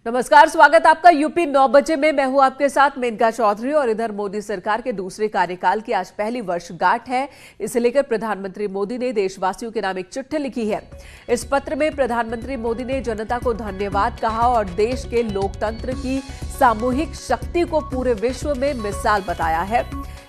नमस्कार, स्वागत आपका यूपी 9 बजे में। मैं हूं आपके साथ मेनका चौधरी और इधर मोदी सरकार के दूसरे कार्यकाल की आज पहली वर्षगांठ है। इसे लेकर प्रधानमंत्री मोदी ने देशवासियों के नाम एक चिट्ठी लिखी है। इस पत्र में प्रधानमंत्री मोदी ने जनता को धन्यवाद कहा और देश के लोकतंत्र की सामूहिक शक्ति को पूरे विश्व में मिसाल बताया है।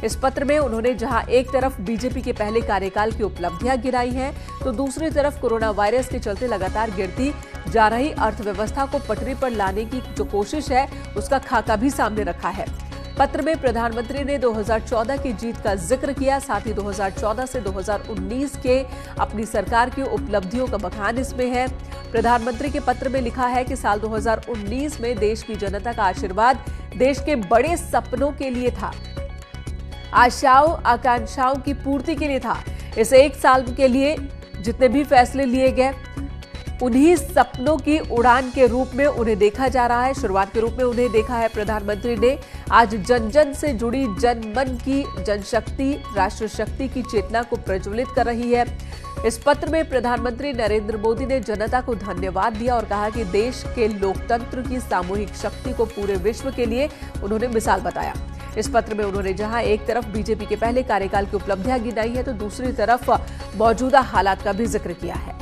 इस पत्र में उन्होंने जहां एक तरफ बीजेपी के पहले कार्यकाल की उपलब्धियां गिनाई हैं, तो दूसरी तरफ कोरोना वायरस के चलते लगातार गिरती जा रही अर्थव्यवस्था को पटरी पर लाने की जो कोशिश है उसका खाका भी सामने रखा है। पत्र में प्रधानमंत्री ने 2014 की जीत का जिक्र किया, साथ ही 2014 से 2019 के अपनी सरकार की उपलब्धियों का बखान इसमें है। प्रधानमंत्री के पत्र में लिखा है कि साल 2019 में देश की जनता का आशीर्वाद देश के बड़े सपनों के लिए था, आशाओं आकांक्षाओं की पूर्ति के लिए था। इस एक साल के लिए जितने भी फैसले लिए गए उन्हीं सपनों की उड़ान के रूप में उन्हें देखा जा रहा है, शुरुआत के रूप में उन्हें देखा है। प्रधानमंत्री ने आज जन जन से जुड़ी जनमन की जनशक्ति राष्ट्र शक्ति की चेतना को प्रज्वलित कर रही है। इस पत्र में प्रधानमंत्री नरेंद्र मोदी ने जनता को धन्यवाद दिया और कहा कि देश के लोकतंत्र की सामूहिक शक्ति को पूरे विश्व के लिए उन्होंने मिसाल बताया। इस पत्र में उन्होंने जहां एक तरफ बीजेपी के पहले कार्यकाल की उपलब्धियां गिनाई है, तो दूसरी तरफ मौजूदा हालात का भी जिक्र किया है।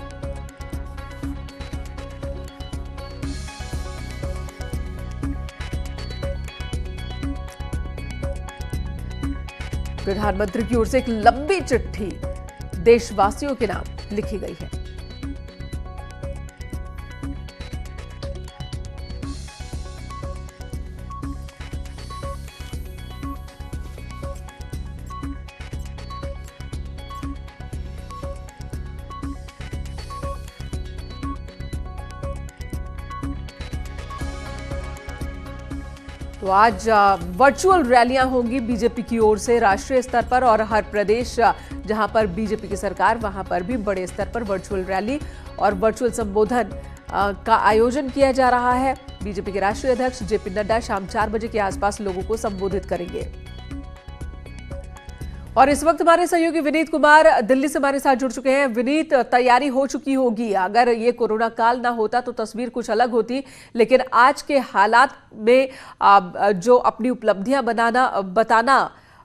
प्रधानमंत्री की ओर से एक लंबी चिट्ठी देशवासियों के नाम लिखी गई है। तो आज वर्चुअल रैलियां होंगी बीजेपी की ओर से राष्ट्रीय स्तर पर, और हर प्रदेश जहां पर बीजेपी की सरकार वहां पर भी बड़े स्तर पर वर्चुअल रैली और वर्चुअल संबोधन का आयोजन किया जा रहा है। बीजेपी के राष्ट्रीय अध्यक्ष जेपी नड्डा शाम 4 बजे के आसपास लोगों को संबोधित करेंगे। और इस वक्त हमारे सहयोगी विनीत कुमार दिल्ली से हमारे साथ जुड़ चुके हैं। विनीत, तैयारी हो चुकी होगी, अगर ये कोरोना काल ना होता तो तस्वीर कुछ अलग होती, लेकिन आज के हालात में जो अपनी उपलब्धियां बताना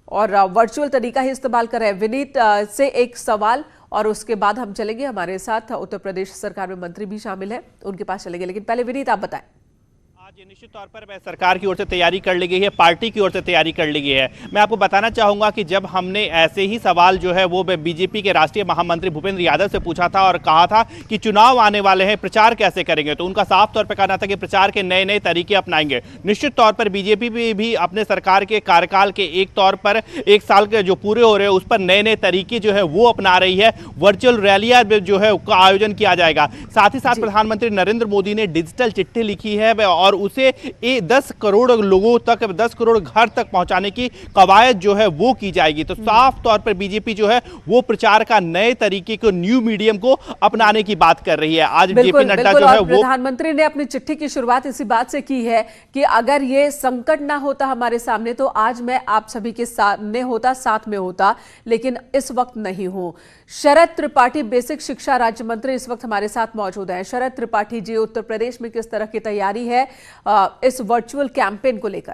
और वर्चुअल तरीका ही इस्तेमाल कर रहे हैं। विनीत से एक सवाल और उसके बाद हम चलेंगे, हमारे साथ उत्तर प्रदेश सरकार में मंत्री भी शामिल हैं, उनके पास चलेंगे, लेकिन पहले विनीत आप बताएं। आज निश्चित तौर पर वह सरकार की ओर से तैयारी कर ली गई है, पार्टी की ओर से तैयारी कर ली गई है। मैं आपको बताना चाहूंगा कि जब हमने ऐसे ही सवाल जो है वो बीजेपी के राष्ट्रीय महामंत्री भूपेंद्र यादव से पूछा था और कहा था कि चुनाव आने वाले हैं, प्रचार कैसे करेंगे, तो उनका साफ तौर पर कहना था कि प्रचार के नए नए तरीके अपनाएंगे। निश्चित तौर पर बीजेपी भी अपने सरकार के कार्यकाल के एक तौर पर एक साल के जो पूरे हो रहे हैं उस पर नए नए तरीके जो है वो अपना रही है। वर्चुअल रैलियां जो है उसका आयोजन किया जाएगा। साथ ही साथ प्रधानमंत्री नरेंद्र मोदी ने डिजिटल चिट्ठी लिखी है और उसे 10 करोड़ लोगों तक, 10 करोड़ घर तक पहुंचाने की कवायद जो है वो की जाएगी। तो साफ तौर पर बीजेपी जो है वो प्रचार का नए तरीके को, न्यू मीडियम को अपनाने की बात कर रही है। आज जेपी नड्डा जो है वो प्रधानमंत्री ने अपनी चिट्ठी की शुरुआत इसी बात से की है कि अगर ये संकट ना होता हमारे सामने तो आज मैं आप सभी के सामने होता, साथ में होता, लेकिन इस वक्त नहीं हूं। शरद त्रिपाठी, बेसिक शिक्षा राज्य मंत्री, इस वक्त हमारे साथ मौजूद हैं। शरद त्रिपाठी जी, उत्तर प्रदेश में किस तरह की तैयारी है इस वर्चुअल कैंपेन को लेकर?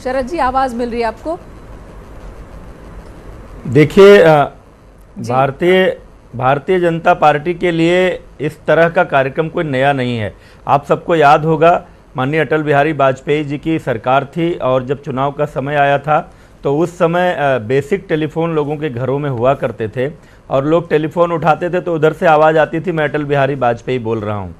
शरद जी, आवाज मिल रही है आपको? देखिए, भारतीय जनता पार्टी के लिए इस तरह का कार्यक्रम कोई नया नहीं है। आप सबको याद होगा, माननीय अटल बिहारी वाजपेयी जी की सरकार थी और जब चुनाव का समय आया था तो उस समय बेसिक टेलीफोन लोगों के घरों में हुआ करते थे और लोग टेलीफोन उठाते थे तो उधर से आवाज़ आती थी, मैं अटल बिहारी वाजपेयी बोल रहा हूँ।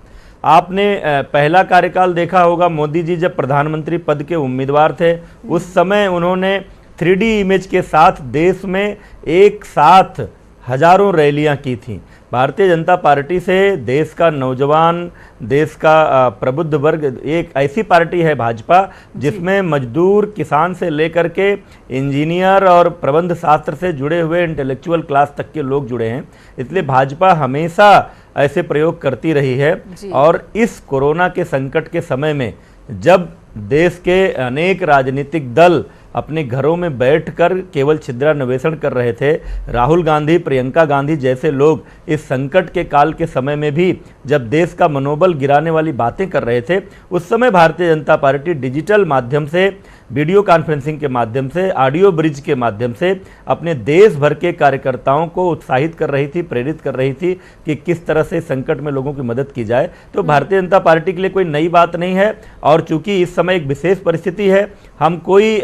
आपने पहला कार्यकाल देखा होगा, मोदी जी जब प्रधानमंत्री पद के उम्मीदवार थे उस समय उन्होंने 3D इमेज के साथ देश में एक साथ हजारों रैलियां की थी। भारतीय जनता पार्टी से देश का नौजवान, देश का प्रबुद्ध वर्ग, एक ऐसी पार्टी है भाजपा जिसमें मजदूर, किसान से लेकर के इंजीनियर और प्रबंध शास्त्र से जुड़े हुए इंटेलेक्चुअल क्लास तक के लोग जुड़े हैं। इसलिए भाजपा हमेशा ऐसे प्रयोग करती रही है और इस कोरोना के संकट के समय में जब देश के अनेक राजनीतिक दल अपने घरों में बैठकर केवल छिद्रान्वेषण कर रहे थे, राहुल गांधी, प्रियंका गांधी जैसे लोग इस संकट के काल के समय में भी जब देश का मनोबल गिराने वाली बातें कर रहे थे, उस समय भारतीय जनता पार्टी डिजिटल माध्यम से, वीडियो कॉन्फ्रेंसिंग के माध्यम से, ऑडियो ब्रिज के माध्यम से अपने देश भर के कार्यकर्ताओं को उत्साहित कर रही थी, प्रेरित कर रही थी कि किस तरह से संकट में लोगों की मदद की जाए। तो भारतीय जनता पार्टी के लिए कोई नई बात नहीं है। और चूंकि इस समय एक विशेष परिस्थिति है, हम कोई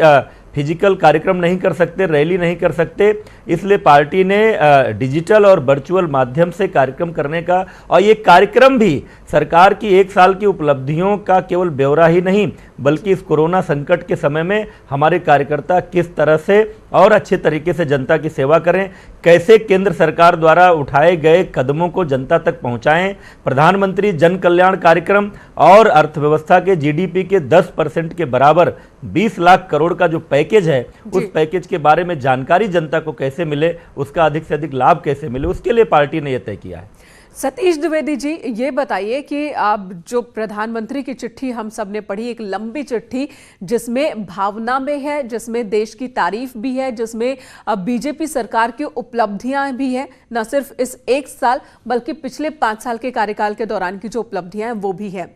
फिजिकल कार्यक्रम नहीं कर सकते, रैली नहीं कर सकते, इसलिए पार्टी ने डिजिटल और वर्चुअल माध्यम से कार्यक्रम करने का, और ये कार्यक्रम भी सरकार की 1 साल की उपलब्धियों का केवल ब्यौरा ही नहीं, बल्कि इस कोरोना संकट के समय में हमारे कार्यकर्ता किस तरह से और अच्छे तरीके से जनता की सेवा करें, कैसे केंद्र सरकार द्वारा उठाए गए कदमों को जनता तक पहुंचाएं, प्रधानमंत्री जन कल्याण कार्यक्रम और अर्थव्यवस्था के जीडीपी के 10% के बराबर 20 लाख करोड़ का जो पैकेज है, उस पैकेज के बारे में जानकारी जनता को कैसे मिले, उसका अधिक से अधिक लाभ कैसे मिले, उसके लिए पार्टी ने यह तय किया है। सतीश द्विवेदी जी, ये बताइए कि आप जो प्रधानमंत्री की चिट्ठी हम सब ने पढ़ी, एक लंबी चिट्ठी जिसमें भावना में है, जिसमें देश की तारीफ भी है, जिसमें बीजेपी सरकार की उपलब्धियां भी हैं, न सिर्फ इस 1 साल बल्कि पिछले 5 साल के कार्यकाल के दौरान की जो उपलब्धियां हैं वो भी है।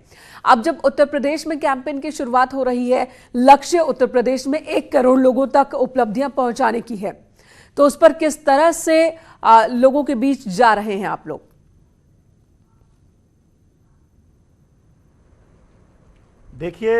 अब जब उत्तर प्रदेश में कैंपेन की शुरुआत हो रही है, लक्ष्य उत्तर प्रदेश में 1 करोड़ लोगों तक उपलब्धियां पहुंचाने की है, तो उस पर किस तरह से लोगों के बीच जा रहे हैं आप लोग? देखिए,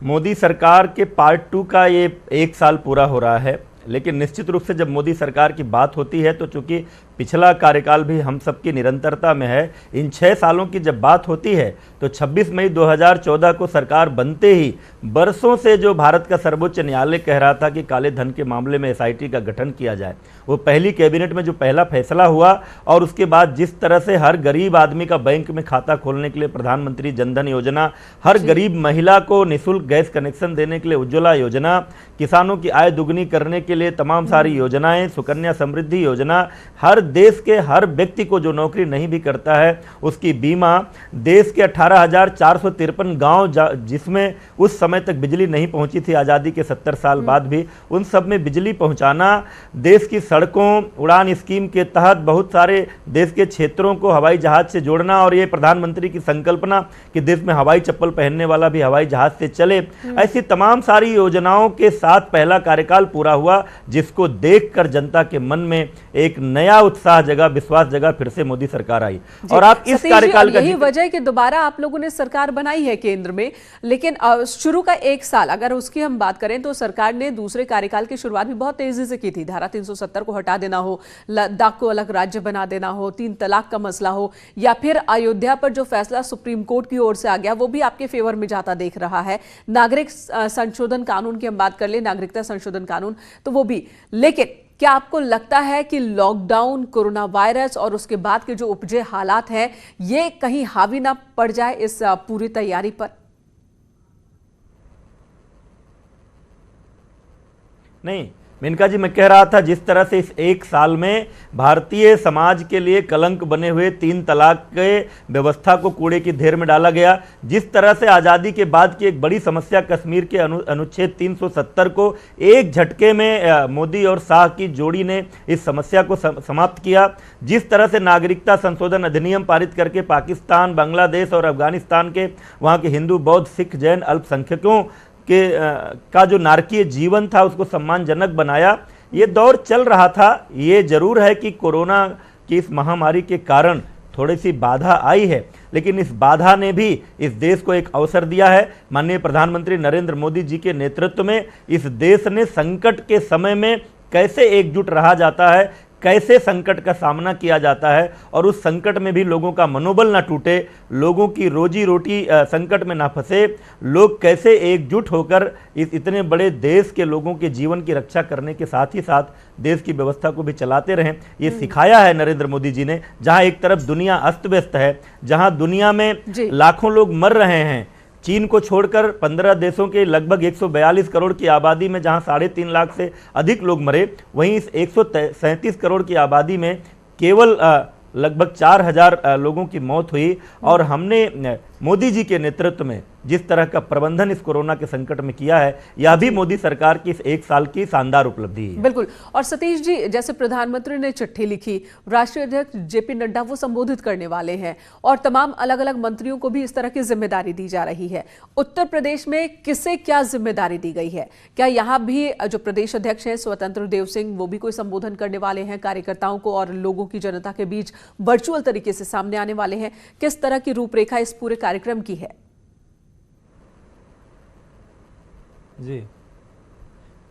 मोदी सरकार के पार्ट 2 का ये 1 साल पूरा हो रहा है, लेकिन निश्चित रूप से जब मोदी सरकार की बात होती है तो चूंकि पिछला कार्यकाल भी हम सबकी निरंतरता में है, इन 6 सालों की जब बात होती है तो 26 मई 2014 को सरकार बनते ही बरसों से जो भारत का सर्वोच्च न्यायालय कह रहा था कि काले धन के मामले में एसआईटी का गठन किया जाए, वो पहली कैबिनेट में जो पहला फैसला हुआ, और उसके बाद जिस तरह से हर गरीब आदमी का बैंक में खाता खोलने के लिए प्रधानमंत्री जनधन योजना, हर गरीब महिला को निःशुल्क गैस कनेक्शन देने के लिए उज्ज्वला योजना, किसानों की आय दुगनी करने के लिए तमाम सारी योजनाएं, सुकन्या समृद्धि योजना, हर देश के हर व्यक्ति को जो नौकरी नहीं भी करता है उसकी बीमा, देश के 18,453 गांव जिसमें उस समय तक बिजली नहीं पहुंची थी आज़ादी के 70 साल बाद भी, उन सब में बिजली पहुंचाना, देश की सड़कों, उड़ान स्कीम के तहत बहुत सारे देश के क्षेत्रों को हवाई जहाज से जोड़ना, और ये प्रधानमंत्री की संकल्पना कि देश में हवाई चप्पल पहनने वाला भी हवाई जहाज से चले, ऐसी तमाम सारी योजनाओं के साथ पहला कार्यकाल पूरा हुआ, जिसको देखकर जनता के मन में एक नया उत्साह जगा, विश्वास जगा, फिर से मोदी सरकार आई। और आप इस कार्यकाल का, यही वजह है कि दोबारा आप लोगों ने सरकार बनाई है केंद्र में, लेकिन शुरू का 1 साल अगर उसकी हम बात करें तो सरकार ने दूसरे कार्यकाल की शुरुआत भी बहुत तेजी से की थी। धारा 370 को हटा देना हो, लद्दाख को अलग राज्य बना देना हो, 3 तलाक का मसला हो, या फिर अयोध्या पर जो फैसला सुप्रीम कोर्ट की ओर से आ गया वो भी आपके फेवर में जाता देख रहा है। नागरिक संशोधन कानून की हम बात कर ले, नागरिकता संशोधन कानून, तो वो भी। लेकिन क्या आपको लगता है कि लॉकडाउन, कोरोना वायरस और उसके बाद के जो उपजे हालात हैं, ये कहीं हावी ना पड़ जाए इस पूरी तैयारी पर? नहीं मेनका जी, मैं कह रहा था जिस तरह से इस 1 साल में भारतीय समाज के लिए कलंक बने हुए 3 तलाक के व्यवस्था को कूड़े की ढेर में डाला गया, जिस तरह से आज़ादी के बाद की एक बड़ी समस्या कश्मीर के अनुच्छेद 370 को एक झटके में मोदी और शाह की जोड़ी ने इस समस्या को समाप्त किया, जिस तरह से नागरिकता संशोधन अधिनियम पारित करके पाकिस्तान, बांग्लादेश और अफगानिस्तान के वहाँ के हिंदू, बौद्ध, सिख, जैन अल्पसंख्यकों का जो नारकीय जीवन था उसको सम्मानजनक बनाया। ये दौर चल रहा था। ये जरूर है कि कोरोना की इस महामारी के कारण थोड़ी सी बाधा आई है, लेकिन इस बाधा ने भी इस देश को एक अवसर दिया है। माननीय प्रधानमंत्री नरेंद्र मोदी जी के नेतृत्व में इस देश ने संकट के समय में कैसे एकजुट रहा जाता है, कैसे संकट का सामना किया जाता है, और उस संकट में भी लोगों का मनोबल ना टूटे, लोगों की रोजी रोटी संकट में ना फंसे, लोग कैसे एकजुट होकर इस इतने बड़े देश के लोगों के जीवन की रक्षा करने के साथ ही साथ देश की व्यवस्था को भी चलाते रहें, ये सिखाया है नरेंद्र मोदी जी ने। जहां एक तरफ दुनिया अस्त व्यस्त है, जहां दुनिया में लाखों लोग मर रहे हैं, चीन को छोड़कर 15 देशों के लगभग 142 करोड़ की आबादी में जहां 3.5 लाख से अधिक लोग मरे, वहीं इस 137 करोड़ की आबादी में केवल लगभग 4,000 लोगों की मौत हुई। और हमने मोदी जी के नेतृत्व में जिस तरह का प्रबंधन इस कोरोना के संकट में किया है, यह भी मोदी सरकार की इस 1 साल की शानदार उपलब्धि है। बिल्कुल। और सतीश जी, जैसे प्रधानमंत्री ने चिट्ठी लिखी, राष्ट्रीय अध्यक्ष जेपी नड्डा वो संबोधित करने वाले हैं और तमाम अलग अलग मंत्रियों को भी इस तरह की जिम्मेदारी दी जा रही है। उत्तर प्रदेश में किसे क्या जिम्मेदारी दी गई है? क्या यहाँ भी जो प्रदेश अध्यक्ष हैं स्वतंत्र देव सिंह, वो भी कोई संबोधन करने वाले हैं कार्यकर्ताओं को और लोगों की, जनता के बीच वर्चुअल तरीके से सामने आने वाले हैं? किस तरह की रूपरेखा इस पूरे कार्यक्रम की है? जी,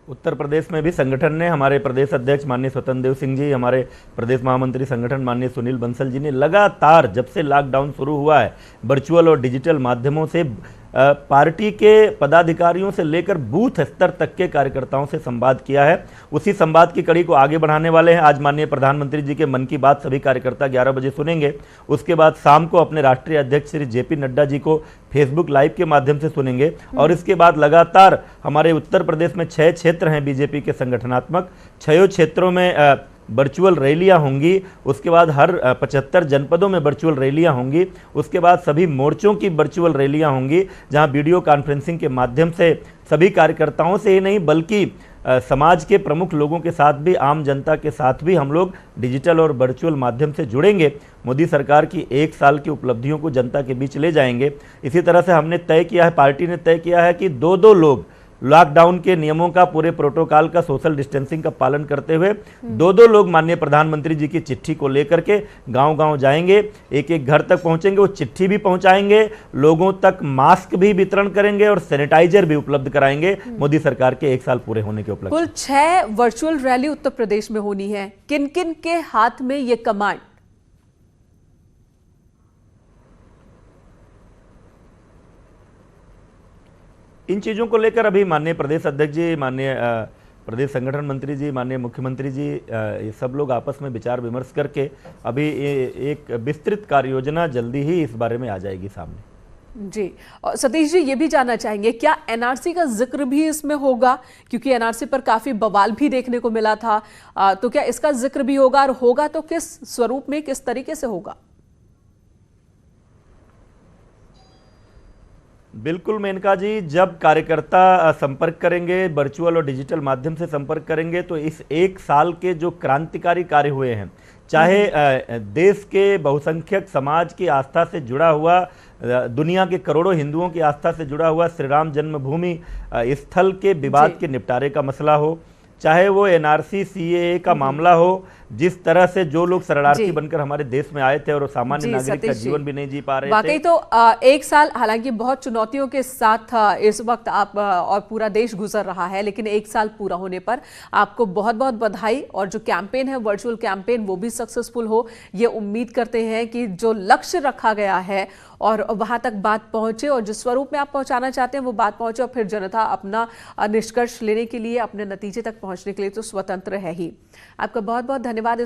उत्तर प्रदेश में भी संगठन ने, हमारे प्रदेश अध्यक्ष माननीय स्वतंत्र देव सिंह जी, हमारे प्रदेश महामंत्री संगठन माननीय सुनील बंसल जी ने लगातार जब से लॉकडाउन शुरू हुआ है वर्चुअल और डिजिटल माध्यमों से पार्टी के पदाधिकारियों से लेकर बूथ स्तर तक के कार्यकर्ताओं से संवाद किया है। उसी संवाद की कड़ी को आगे बढ़ाने वाले हैं। आज माननीय प्रधानमंत्री जी के मन की बात सभी कार्यकर्ता 11 बजे सुनेंगे। उसके बाद शाम को अपने राष्ट्रीय अध्यक्ष श्री जेपी नड्डा जी को फेसबुक लाइव के माध्यम से सुनेंगे और इसके बाद लगातार हमारे उत्तर प्रदेश में 6 क्षेत्र हैं बीजेपी के संगठनात्मक, 6 क्षेत्रों में वर्चुअल रैलियां होंगी। उसके बाद हर 75 जनपदों में वर्चुअल रैलियां होंगी। उसके बाद सभी मोर्चों की वर्चुअल रैलियां होंगी, जहां वीडियो कॉन्फ्रेंसिंग के माध्यम से सभी कार्यकर्ताओं से ही नहीं बल्कि समाज के प्रमुख लोगों के साथ भी, आम जनता के साथ भी हम लोग डिजिटल और वर्चुअल माध्यम से जुड़ेंगे। मोदी सरकार की 1 साल की उपलब्धियों को जनता के बीच ले जाएंगे। इसी तरह से हमने तय किया है, पार्टी ने तय किया है कि 2-2 लोग लॉकडाउन के नियमों का, पूरे प्रोटोकॉल का, सोशल डिस्टेंसिंग का पालन करते हुए 2-2 लोग माननीय प्रधानमंत्री जी की चिट्ठी को लेकर के गांव-गांव जाएंगे, एक-एक घर तक पहुंचेंगे, वो चिट्ठी भी पहुंचाएंगे, लोगों तक मास्क भी वितरण करेंगे और सैनिटाइजर भी उपलब्ध कराएंगे मोदी सरकार के 1 साल पूरे होने के उपलक्ष्य। कुल 6 वर्चुअल रैली उत्तर प्रदेश में होनी है। किन किन के हाथ में ये कमांड? इन चीज़ों को लेकर अभी माननीय प्रदेश अध्यक्ष जी, माननीय प्रदेश संगठन मंत्री जी, माननीय मुख्यमंत्री जी, ये सब लोग आपस में विचार विमर्श करके अभी एक विस्तृत कार्य योजना जल्दी ही इस बारे में आ जाएगी सामने। जी, और सतीश जी ये भी जानना चाहेंगे, क्या एनआरसी का जिक्र भी इसमें होगा? क्योंकि एनआरसी पर काफी बवाल भी देखने को मिला था, तो क्या इसका जिक्र भी होगा, और होगा तो किस स्वरूप में, किस तरीके से होगा? बिल्कुल मेनका जी, जब कार्यकर्ता संपर्क करेंगे, वर्चुअल और डिजिटल माध्यम से संपर्क करेंगे, तो इस 1 साल के जो क्रांतिकारी कार्य हुए हैं, चाहे देश के बहुसंख्यक समाज की आस्था से जुड़ा हुआ, दुनिया के करोड़ों हिंदुओं की आस्था से जुड़ा हुआ श्री राम जन्मभूमि स्थल के विवाद के निपटारे का मसला हो, चाहे वो एनआरसी सीएए का मामला हो, जिस तरह से जो लोग शरणार्थी बनकर हमारे देश में आए थे और सामान्य नागरिक का जीवन भी नहीं जी पा रहे थे। वाकई तो 1 साल हालांकि बहुत चुनौतियों के साथ इस वक्त आप और पूरा देश गुजर रहा है, लेकिन 1 साल पूरा होने पर आपको बहुत बहुत बधाई। और जो कैंपेन है, वर्चुअल कैंपेन, वो भी सक्सेसफुल हो, ये उम्मीद करते हैं कि जो लक्ष्य रखा गया है और वहां तक बात पहुंचे और जिस स्वरूप में आप पहुंचाना चाहते हैं वो बात पहुंचे, और फिर जनता अपना निष्कर्ष लेने के लिए, अपने नतीजे तक पहुंचने के लिए तो स्वतंत्र है ही। आपका बहुत बहुत धन्यवाद इस